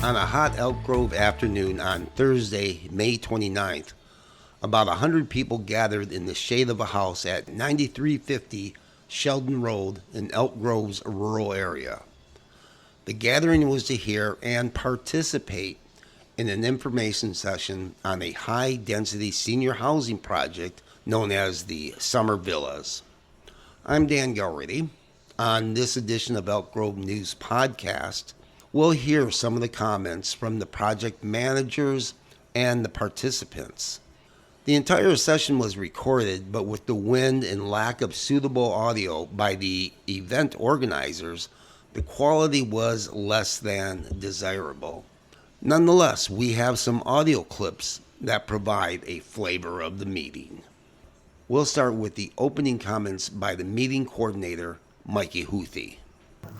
On a hot Elk Grove afternoon on Thursday, May 29th, about 100 people gathered in the shade of a house at 9350 Sheldon Road in Elk Grove's rural area. The gathering was to hear and participate in an information session on a high-density senior housing project known as the Summer Villas. I'm Dan Galrity. On this edition of Elk Grove News Podcast, we'll hear some of the comments from the project managers and the participants. The entire session was recorded, but with the wind and lack of suitable audio by the event organizers, the quality was less than desirable. Nonetheless, we have some audio clips that provide a flavor of the meeting. We'll start with the opening comments by the meeting coordinator, Mikey Houthie.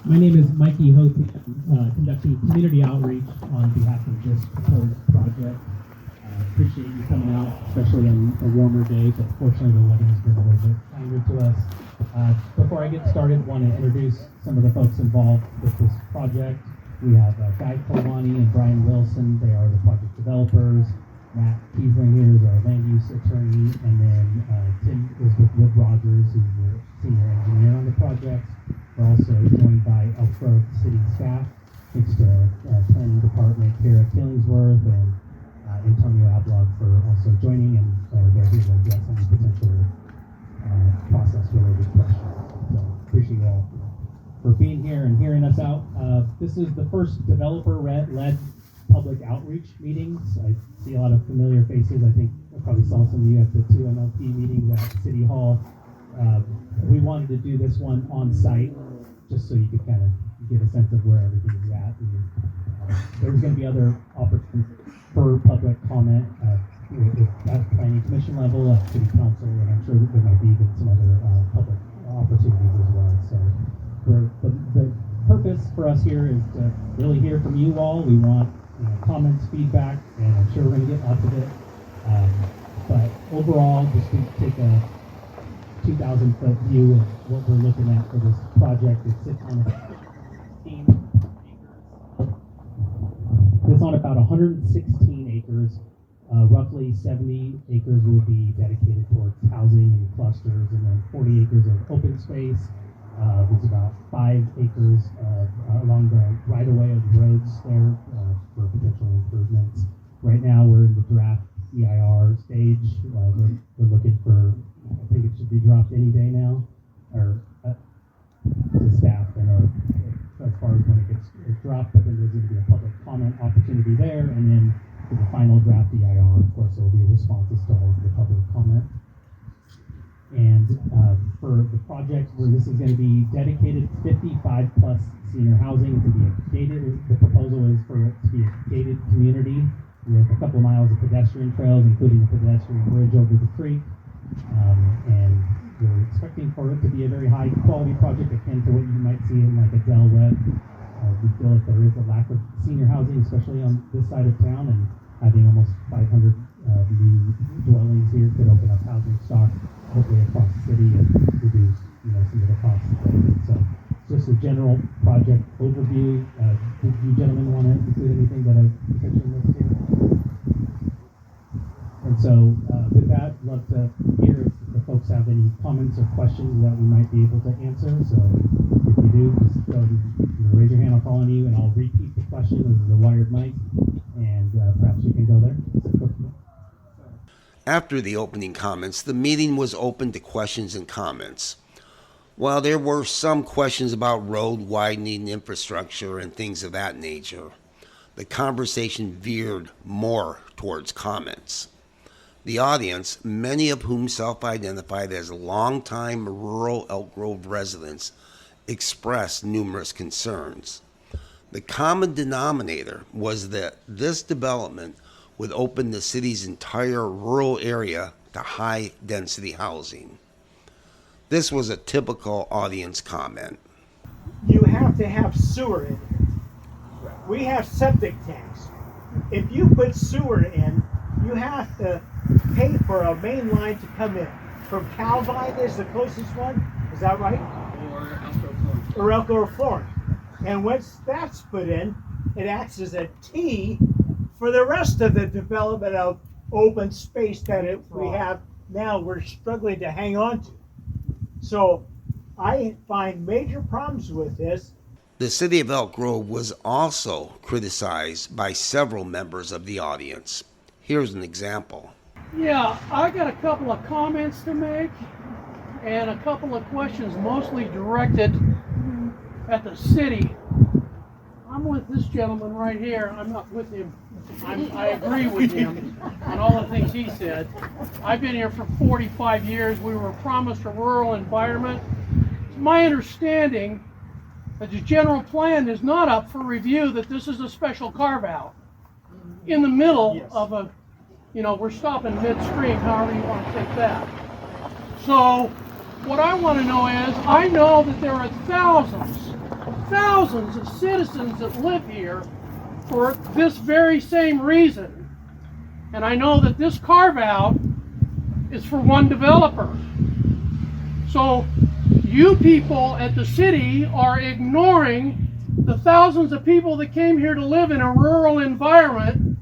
My name is Mikey Houthie. I'm conducting community outreach on behalf of this proposed project. Appreciate you coming out, especially on a warmer day, but fortunately the weather has been a little bit kinder to us. Before I get started, I want to introduce some of the folks involved with this project. We have Guy Colwani and Brian Wilson. They are the project developers. Matt Kiesling here is our land use attorney, and then Tim is with Wood Rogers, who's the senior engineer on the project. We're also joined by Elk Grove City staff, thanks to planning department, Kara Killingsworth, and Antonio Ablog for also joining, and they're here to address any potential process-related questions. So appreciate you all for being here and hearing us out. This is the first developer-led public outreach meetings. I see a lot of familiar faces. I think I probably saw some of you at the two MLP meetings at City Hall. We wanted to do this one on site, just so you could kind of get a sense of where everything is at. And, there's going to be other opportunities for public comment at planning commission level, at city council, and I'm sure that there might be even some other public opportunities as well. So the purpose for us here is to really hear from you all. We want comments, feedback, and I'm sure we're going to get lots of it. But overall, just to take a 2,000-foot view of what we're looking at for this project, it sits on about 116 acres. Roughly 70 acres will be dedicated towards housing and clusters, and then 40 acres of open space. There's about 5 acres along the right-of-way of the roads there for potential improvements. Right now, we're in the draft EIR stage. We're looking for, I think it should be dropped any day now, or to staff, and as far as when it gets dropped, but then there's going to be a public comment opportunity there, and then for the final draft EIR, of course, there will be responses to all of the public comment. And for the project where this is going to be dedicated 55 plus senior housing, it's going to be a gated, the proposal is for it to be a gated community with a couple miles of pedestrian trails, including a pedestrian bridge over the creek. And we're expecting for it to be a very high quality project akin to what you might see in like a Del Webb. We feel that there is a lack of senior housing, especially on this side of town, and having almost 500 new dwellings here could open up housing stock hopefully across the city and reduce some of the costs of it. So just a general project overview. Did you gentlemen want to include anything that I potentially missed here? And so with that, I'd love to hear if the folks have any comments or questions that we might be able to answer. So if you do, just go ahead and raise your hand. I'll call on you, and I'll repeat the question. This is a wired mic, and perhaps you can go there. After the opening comments, the meeting was open to questions and comments. While there were some questions about road widening, infrastructure, and things of that nature, the conversation veered more towards comments. The audience, many of whom self-identified as longtime rural Elk Grove residents, expressed numerous concerns. The common denominator was that this development would open the city's entire rural area to high-density housing. This was a typical audience comment. You have to have sewer in here. We have septic tanks. If you put sewer in, you have to pay for a main line to come in. From Calvine is the closest one, is that right? Or Elk Grove Florence. Or Elk Grove Florence. And once that's put in, it acts as a T for the rest of the development of open space that we have now we're struggling to hang on to. So I find major problems with this. The city of Elk Grove was also criticized by several members of the audience. Here's an example. Yeah, I got a couple of comments to make and a couple of questions mostly directed at the city. I'm with this gentleman right here. I'm not with him. I agree with him on all the things he said. I've been here for 45 years. We were promised a rural environment. It's my understanding that the general plan is not up for review, that this is a special carve-out in the middle of a, we're stopping midstream, however you want to take that. So what I want to know is, I know that there are thousands of citizens that live here for this very same reason. And I know that this carve-out is for one developer. So you people at the city are ignoring the thousands of people that came here to live in a rural environment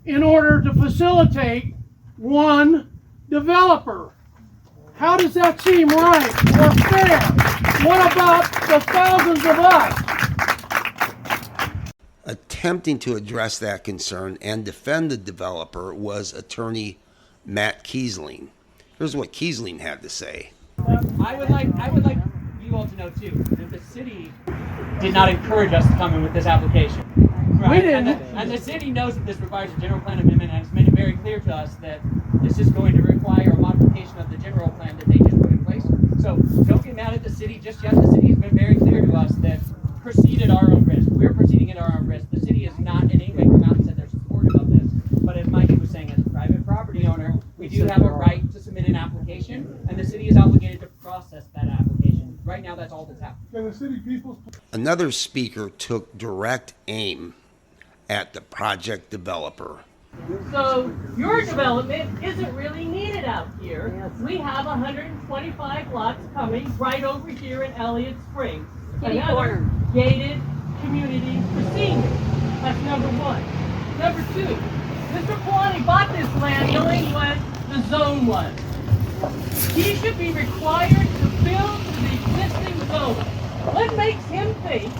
in order to facilitate one developer. How does that seem right or fair? What about the thousands of us? Attempting to address that concern and defend the developer was attorney Matt Kiesling. Here's what Kiesling had to say. I would like you all to know too that the city did not encourage us to come in with this application. Right? We didn't. And the city knows that this requires a general plan amendment, and it's made it very clear to us that this is going to require a modification of the general plan that they just put in place. So don't get mad at the city just yet. The city has been very clear to us that proceed at our own risk. We're proceeding at our own risk. The city has not in any way come out and said they're supportive of this. But as Mikey was saying, as a private property owner, we do have a right to submit an application, and the city is obligated to process that application. Right now, that's all that's happening. Another speaker took direct aim at the project developer. So your development isn't really needed out here. We have 125 lots coming right over here in Elliott Springs. Another gated community for seniors. That's number one. Number two, Mr. Kalani bought this land knowing what the zone was. He should be required to build to the existing zone. What makes him think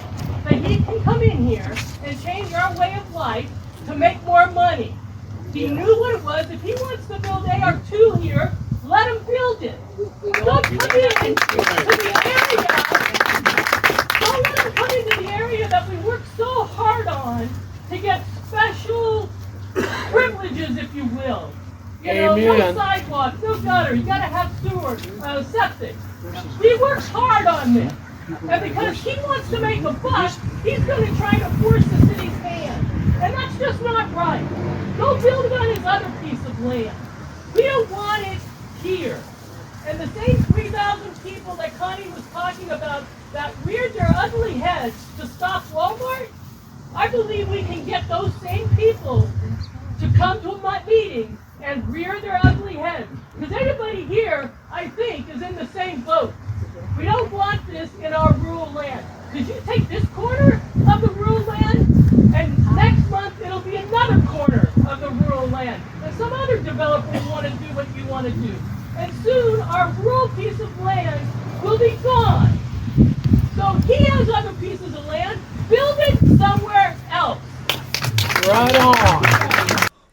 that he can come in here and change our way of life to make more money? He knew what it was. If he wants to build AR2 here, let him build it. Don't come into the area. Don't let him come into the area that we worked so hard on to get special privileges, if you will. No sidewalks, no gutter. You gotta have sewer, septic. He works hard on this. And because he wants to make a buck, he's going to try to force the city's hand. And that's just not right. Go build it on his other piece of land. We don't want it here. And the same 3,000 people that Connie was talking about that reared their ugly heads to stop Walmart, I believe we can get those same people to come to a meeting and rear their ugly heads. Because anybody here, I think, is in the same boat. We don't want this in our rural land. Because you take this corner of the rural land, and next month it'll be another corner of the rural land. And some other developer will want to do what you want to do. And soon our rural piece of land will be gone. So he has other pieces of land. Build it somewhere else. Right on.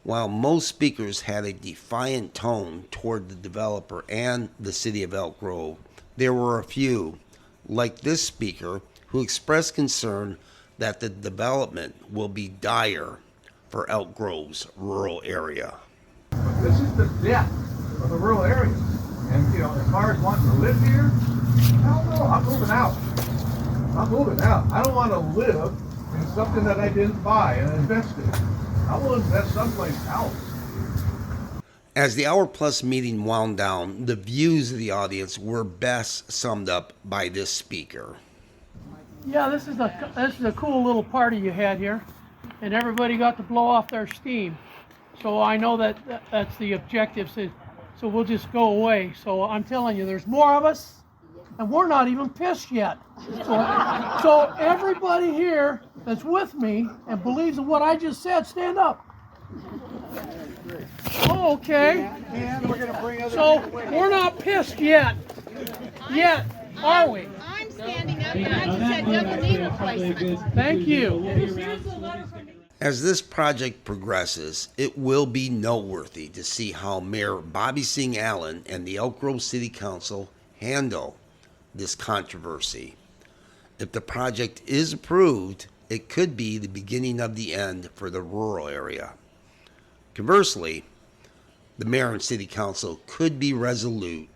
While most speakers had a defiant tone toward the developer and the city of Elk Grove, there were a few, like this speaker, who expressed concern that the development will be dire for Elk Grove's rural area. This is the death of the rural areas. And, as far as wanting to live here, hell no, I'm moving out. I don't want to live in something that I didn't buy and invest in. I will invest someplace else. As the hour-plus meeting wound down, the views of the audience were best summed up by this speaker. Yeah, this is a cool little party you had here, and everybody got to blow off their steam. So I know that's the objective. So we'll just go away. So I'm telling you, there's more of us. and we're not even pissed yet. So everybody here that's with me and believes in what I just said, stand up. Oh, okay. So we're not pissed yet. Yet, are we? I'm standing up and I just said double knee replacement. Thank you. Here's a letter from As this project progresses, it will be noteworthy to see how Mayor Bobby Singh Allen and the Elk Grove City Council handle this controversy. If the project is approved, it could be the beginning of the end for the rural area. Conversely, the mayor and city council could be resolute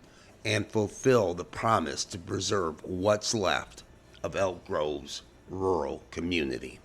and fulfill the promise to preserve what's left of Elk Grove's rural community.